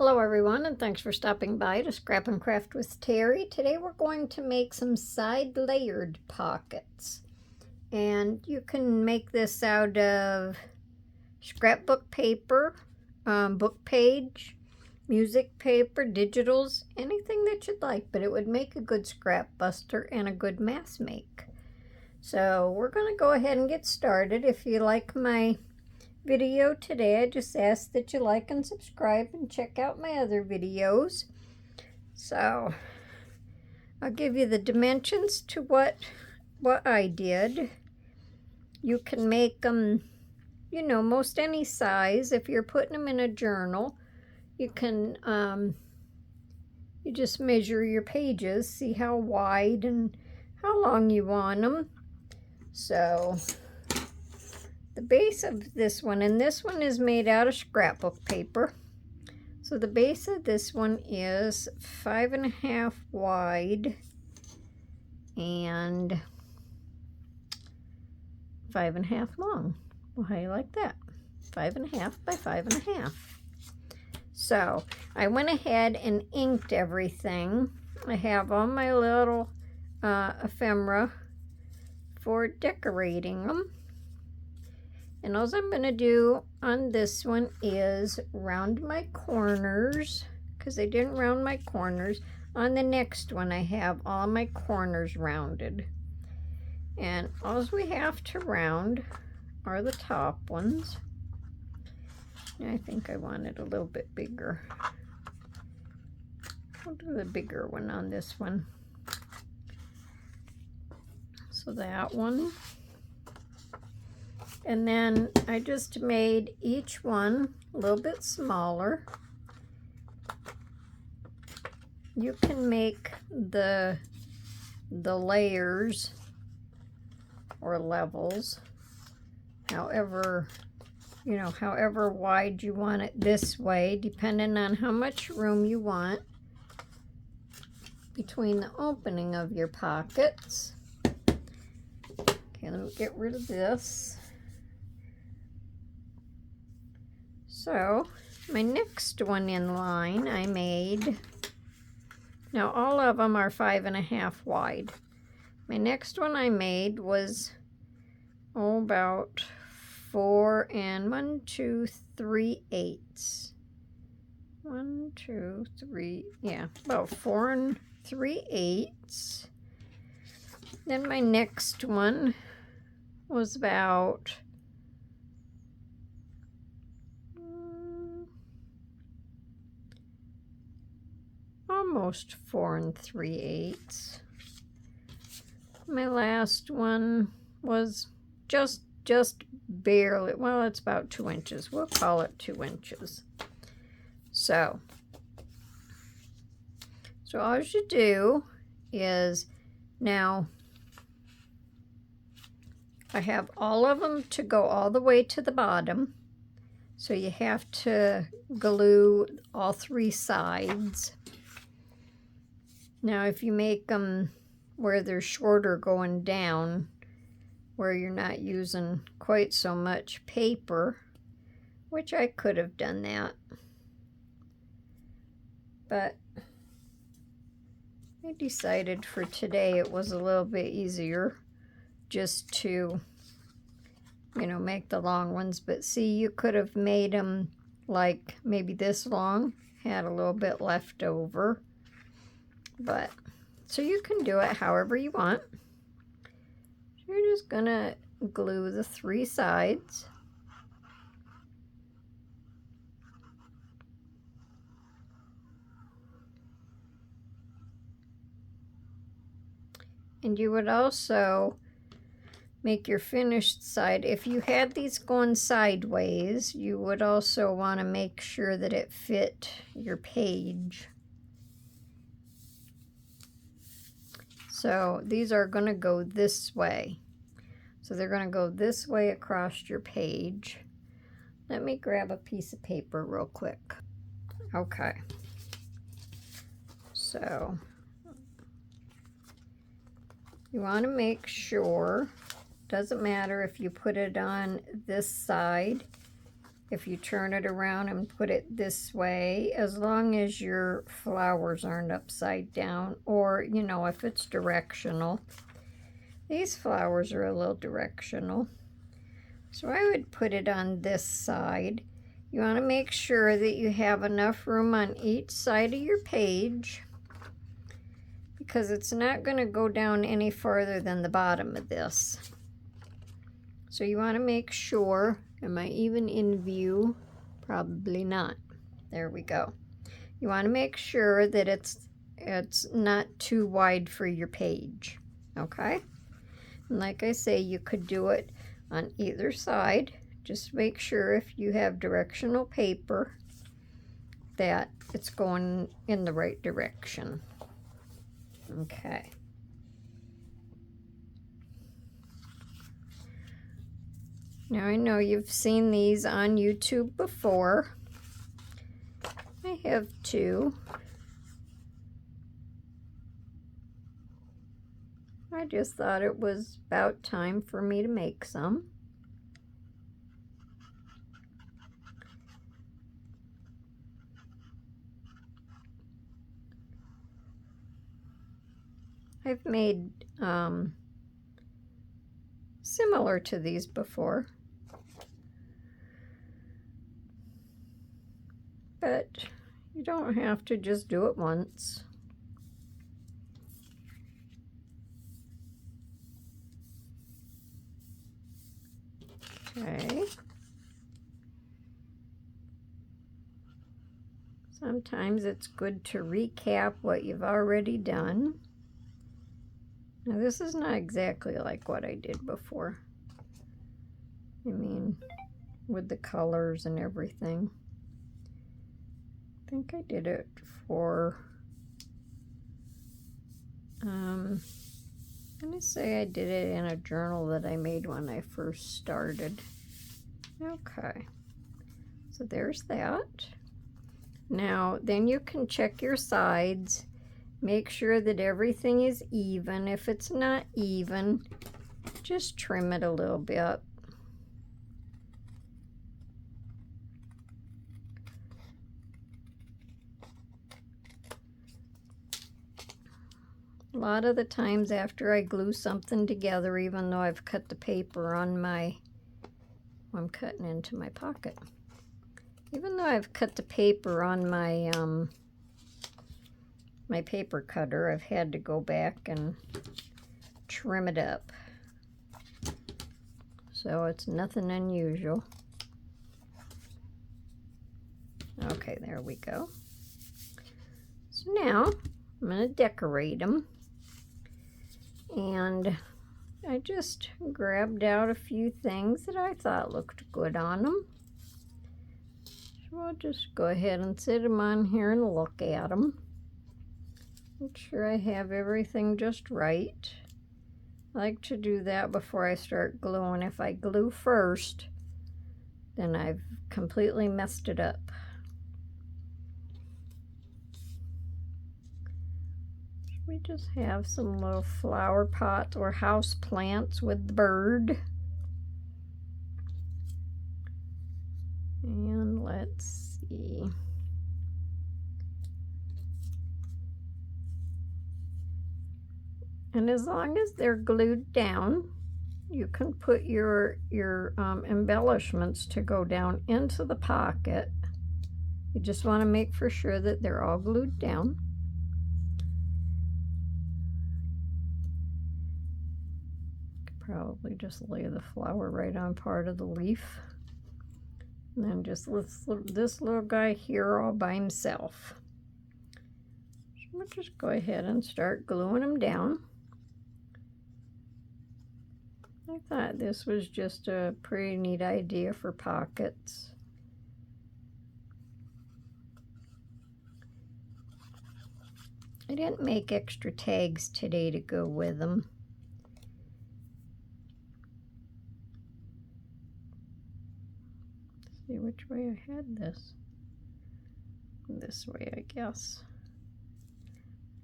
Hello everyone, and thanks for stopping by to Scrap and Craft with Terry. Today we're going to make some side layered pockets. And you can make this out of scrapbook paper, book page, music paper, digitals, anything that you'd like, but it would make a good Scrapbuster and a good mass make. So we're going to go ahead and get started. If you like my video today, I just ask that you like and subscribe and check out my other videos. So I'll give you the dimensions to what I did. You can make them, most any size. If you're putting them in a journal, you can you just measure your pages, see how wide and how long you want them. So the base of this one, and this one is made out of scrapbook paper. So the base of this one is 5.5 wide and 5.5 long. Well, how do you like that? 5.5 by 5.5. So I went ahead and inked everything. I have all my little ephemera for decorating them. And all I'm going to do on this one is round my corners, because I didn't round my corners. On the next one, I have all my corners rounded. And all we have to round are the top ones. I think I want it a little bit bigger. I'll do the bigger one on this one. So that one. And then I just made each one a little bit smaller. You can make the layers or levels however wide you want it this way, depending on how much room you want between the opening of your pockets. Okay, let me get rid of this. So my next one in line I made, now all of them are 5.5 wide. My next one I made was about 4 and 1, 2, 3 eighths. 1, 2, 3, yeah, about 4 and 3 eighths. Then my next one was about almost 4 and 3 eighths. My last one was just barely, well, it's about 2 inches. We'll call it 2 inches. So all you do is, now I have all of them to go all the way to the bottom. So you have to glue all 3 sides. Now, if you make them where they're shorter going down, where you're not using quite so much paper, which I could have done that, but I decided for today it was a little bit easier just to, make the long ones. But see, you could have made them like maybe this long, had a little bit left over. But so you can do it however you want. So you're just gonna glue the 3 sides. And you would also make your finished side. If you had these going sideways, you would also want to make sure that it fit your page. So these are going to go this way. So they're going to go this way across your page. Let me grab a piece of paper real quick. Okay. So you want to make sure, doesn't matter if you put it on this side if you turn it around and put it this way, as long as your flowers aren't upside down, or, you know, if it's directional. These flowers are a little directional. So I would put it on this side. You want to make sure that you have enough room on each side of your page, because it's not going to go down any farther than the bottom of this. So you want to make sure, am I even in view? Probably not. There we go. You want to make sure that it's not too wide for your page, okay? And like I say, you could do it on either side. Just make sure if you have directional paper that it's going in the right direction. Okay. Now I know you've seen these on YouTube before. I have too. I just thought it was about time for me to make some. I've made similar to these before, but you don't have to just do it once. Okay. Sometimes it's good to recap what you've already done. Now this is not exactly like what I did before. I mean, with the colors and everything. I think I did it for, I'm gonna say I did it in a journal that I made when I first started. Okay, so there's that. Now, then you can check your sides. Make sure that everything is even. If it's not even, just trim it a little bit. A lot of the times after I glue something together, even though I've cut the paper on my, I'm cutting into my pocket. Even though I've cut the paper on my my paper cutter, I've had to go back and trim it up. So it's nothing unusual. Okay, there we go. So now I'm going to decorate them. And I just grabbed out a few things that I thought looked good on them. So I'll just go ahead and sit them on here and look at them. Make sure I have everything just right. I like to do that before I start gluing. If I glue first, then I've completely messed it up. We just have some little flower pots or house plants with the bird. And let's see. And as long as they're glued down, you can put your embellishments to go down into the pocket. You just want to make for sure that they're all glued down. Probably just lay the flower right on part of the leaf. And then just this little guy here all by himself. So we'll just go ahead and start gluing them down. I thought this was just a pretty neat idea for pockets. I didn't make extra tags today to go with them. Let's see which way I had this. This way, I guess.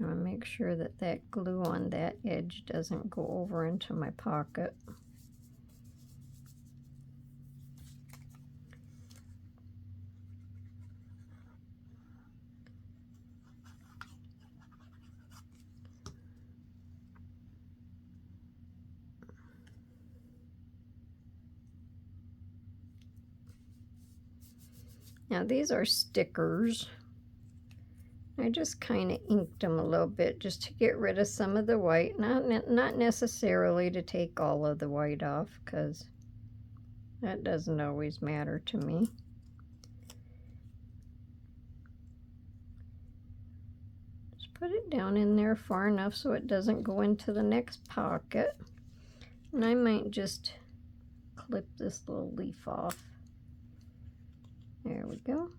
I want to make sure that that glue on that edge doesn't go over into my pocket. Now these are stickers. I just kind of inked them a little bit just to get rid of some of the white. Not necessarily to take all of the white off, because that doesn't always matter to me. Just put it down in there far enough so it doesn't go into the next pocket. And I might just clip this little leaf off. There we go.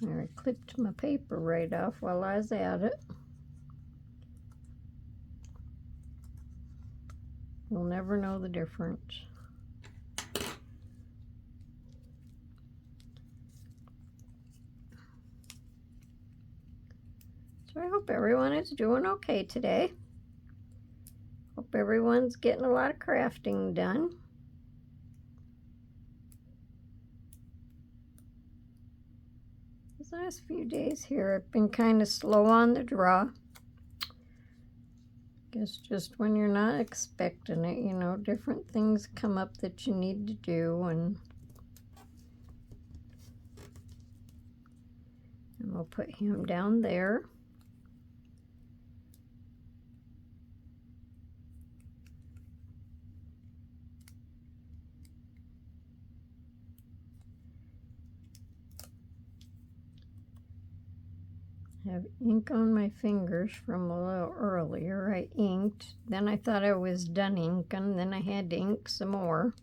There, I clipped my paper right off while I was at it. You'll never know the difference. So I hope everyone is doing okay today. Hope everyone's getting a lot of crafting done. These last few days here I've been kind of slow on the draw. Guess just when you're not expecting it, you know, different things come up that you need to do, and we'll put him down there. I have ink on my fingers from a little earlier. I inked, then I thought I was done inking, then I had to ink some more.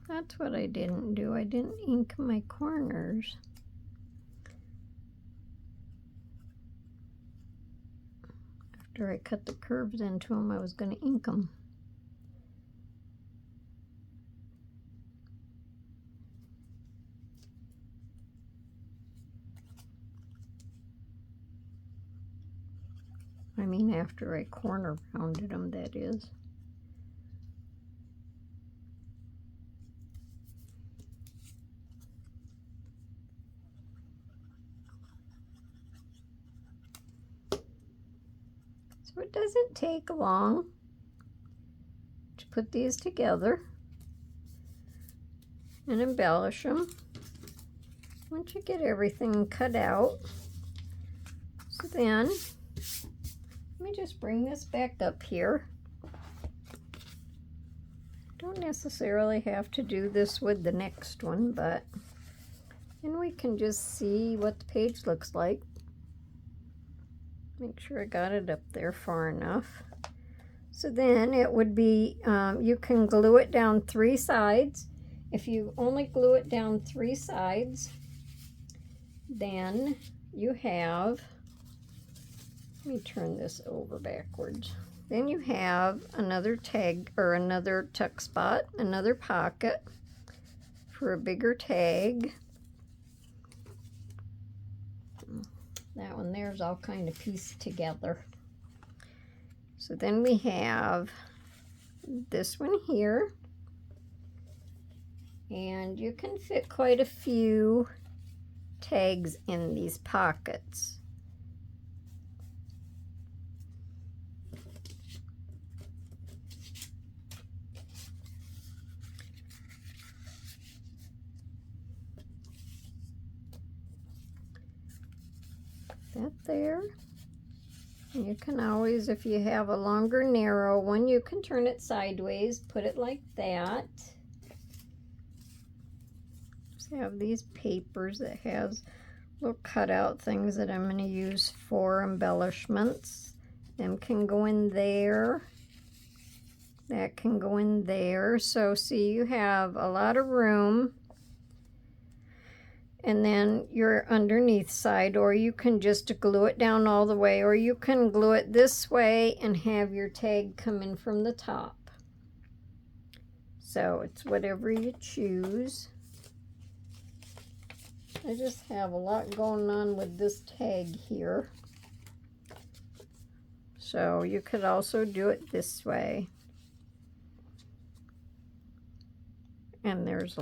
That's what I didn't do. I didn't ink my corners. After I cut the curves into them, I was going to ink them. I mean, after I corner rounded them, that is. So it doesn't take long to put these together and embellish them. Once you get everything cut out, so then, let me just bring this back up here. Don't necessarily have to do this with the next one, but then we can just see what the page looks like. Make sure I got it up there far enough. So then it would be, you can glue it down 3 sides. If you only glue it down 3 sides, then you have, let me turn this over backwards. Then you have another tag, or another tuck spot, another pocket for a bigger tag. That one there's all kind of pieced together. So then we have this one here, and you can fit quite a few tags in these pockets. That there. And you can always, if you have a longer narrow one, you can turn it sideways, put it like that. Just have these papers that has little cutout things that I'm going to use for embellishments. Them can go in there. That can go in there. So see, you have a lot of room. And then your underneath side, or you can just glue it down all the way, or you can glue it this way and have your tag come in from the top. So it's whatever you choose. I just have a lot going on with this tag here. So you could also do it this way. And there's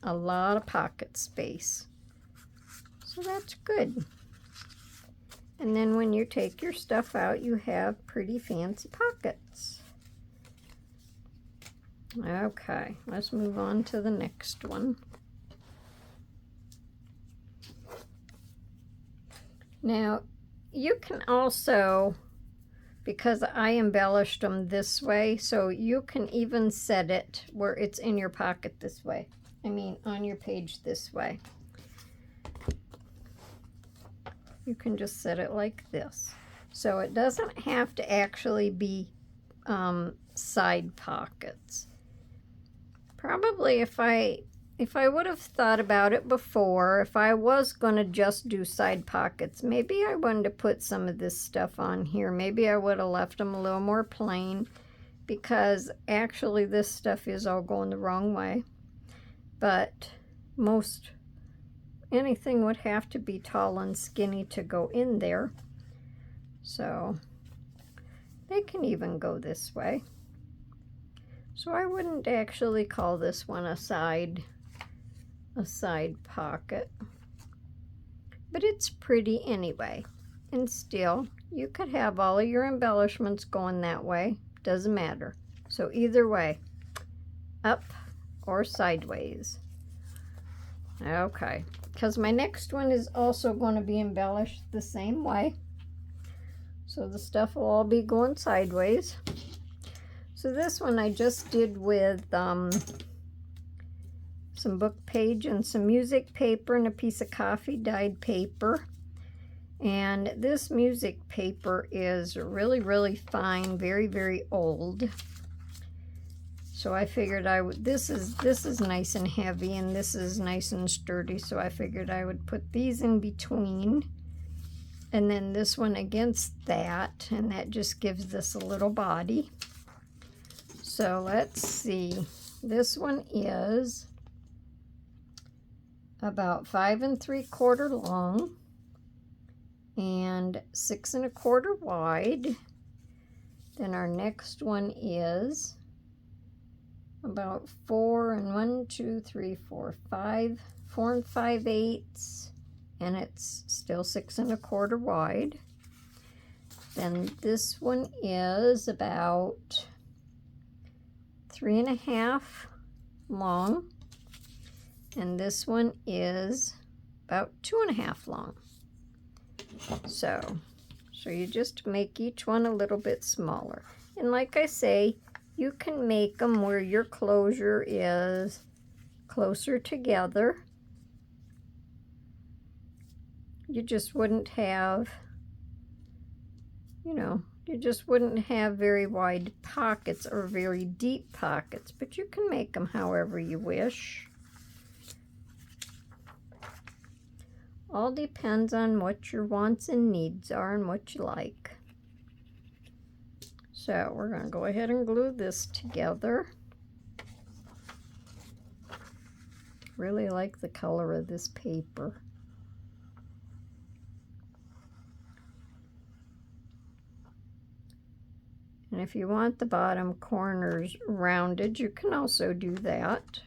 a lot of pocket space. So that's good. And then when you take your stuff out, you have pretty fancy pockets. Okay, let's move on to the next one. Now, you can also, because I embellished them this way, so you can even set it where it's in your pocket this way. I mean, on your page this way. You can just set it like this. So it doesn't have to actually be side pockets. Probably if I would have thought about it before, if I was going to just do side pockets, maybe I wanted to put some of this stuff on here. Maybe I would have left them a little more plain, because actually this stuff is all going the wrong way. But anything would have to be tall and skinny to go in there. So they can even go this way. So I wouldn't actually call this one a side pocket, but it's pretty anyway. And still, you could have all of your embellishments going that way, doesn't matter. So either way, up or sideways. Okay, because my next one is also going to be embellished the same way, so the stuff will all be going sideways. So this one I just did with some book page and some music paper and a piece of coffee dyed paper. And this music paper is really, really fine, very, very old. So I figured this is nice and heavy, and this is nice and sturdy, so I figured I would put these in between. And then this one against that, and that just gives this a little body. So let's see. This one is about 5 3/4 long and 6 1/4 wide. Then our next one is about 4 5/8, and it's still 6 1/4 wide. Then this one is about 3 1/2 long, and this one is about 2 1/2 long. So you just make each one a little bit smaller. And like I say, you can make them where your closure is closer together. You just wouldn't have, you just wouldn't have very wide pockets or very deep pockets, but you can make them however you wish. All depends on what your wants and needs are and what you like. So we're going to go ahead and glue this together. Really like the color of this paper. And if you want the bottom corners rounded, you can also do that.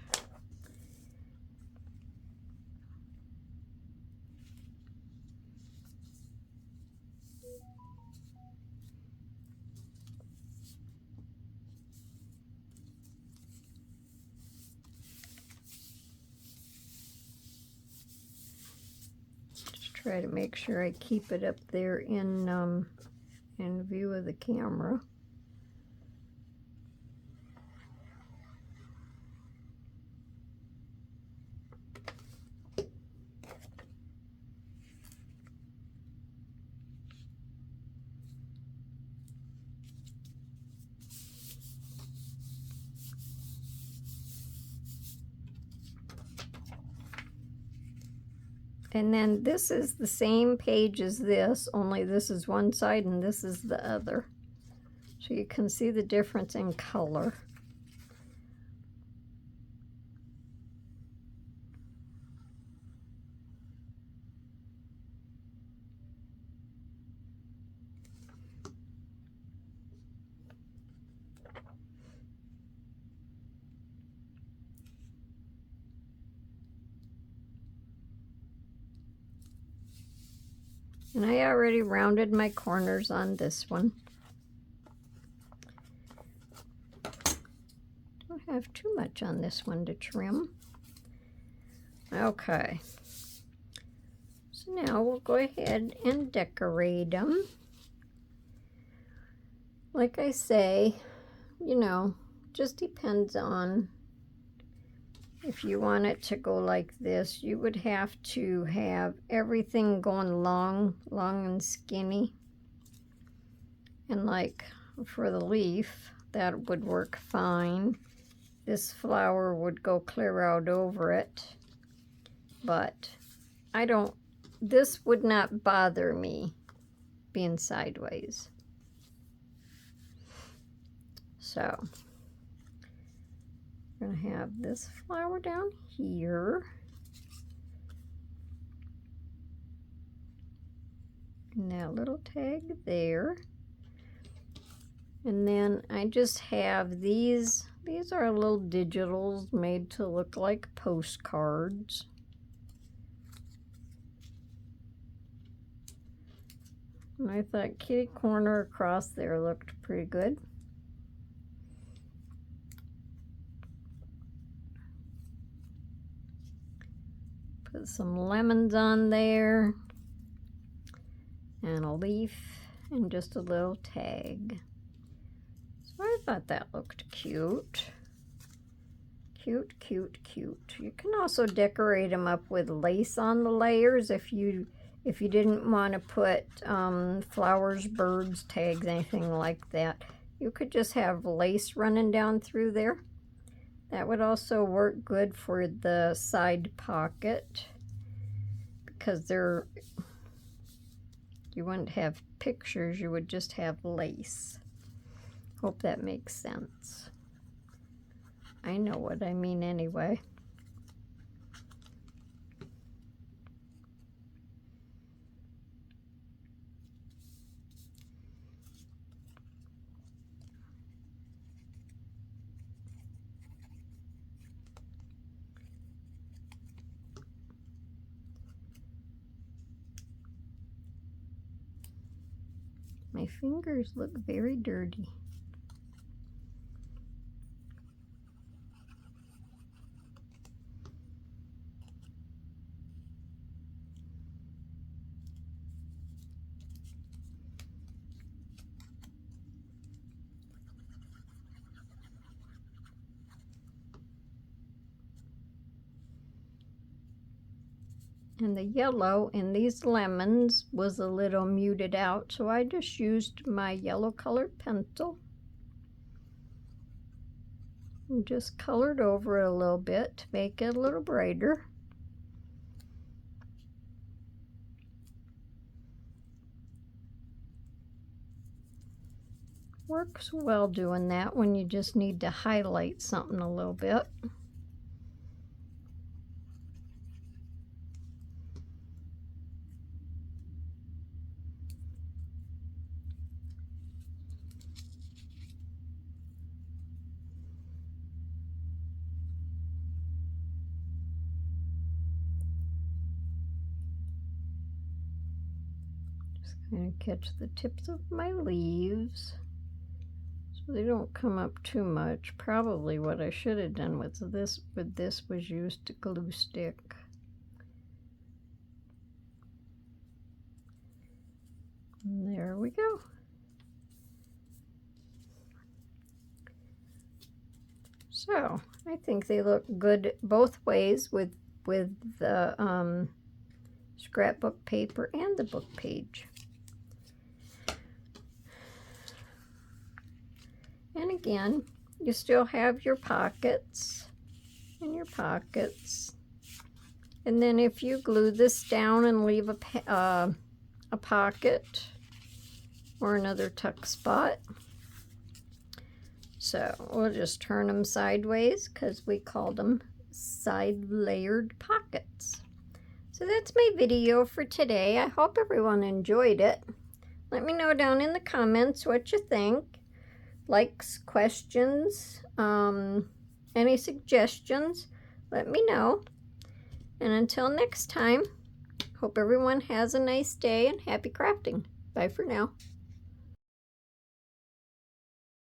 Just try to make sure I keep it up there in view of the camera. And then this is the same page as this, only this is one side and this is the other. So you can see the difference in color. And I already rounded my corners on this one. Don't have too much on this one to trim. Okay. So now we'll go ahead and decorate them. Like I say, you know, just depends on if you want it to go like this. You would have to have everything going long and skinny. And like for the leaf, that would work fine. This flower would go clear out over it. But this would not bother me being sideways. So we're going to have this flower down here. And that little tag there. And then I just have these. These are little digitals made to look like postcards. And I thought kitty corner across there looked pretty good. Put some lemons on there, and a leaf, and just a little tag. So I thought that looked cute. Cute, cute, cute. You can also decorate them up with lace on the layers if you didn't want to put flowers, birds, tags, anything like that. You could just have lace running down through there. That would also work good for the side pocket because you wouldn't have pictures, you would just have lace. Hope that makes sense. I know what I mean anyway. My fingers look very dirty. And the yellow in these lemons was a little muted out, so I just used my yellow colored pencil and just colored over it a little bit to make it a little brighter. Works well doing that when you just need to highlight something a little bit. And catch the tips of my leaves so they don't come up too much. Probably what I should have done with this was used a glue stick. And there we go. So I think they look good both ways with the scrapbook paper and the book page. And again, you still have your pockets and your pockets. And then if you glue this down and leave a pocket or another tuck spot. So we'll just turn them sideways because we called them side layered pockets. So that's my video for today. I hope everyone enjoyed it. Let me know down in the comments what you think. Likes, questions, any suggestions, let me know. And until next time, Hope everyone has a nice day and happy crafting. Bye for now.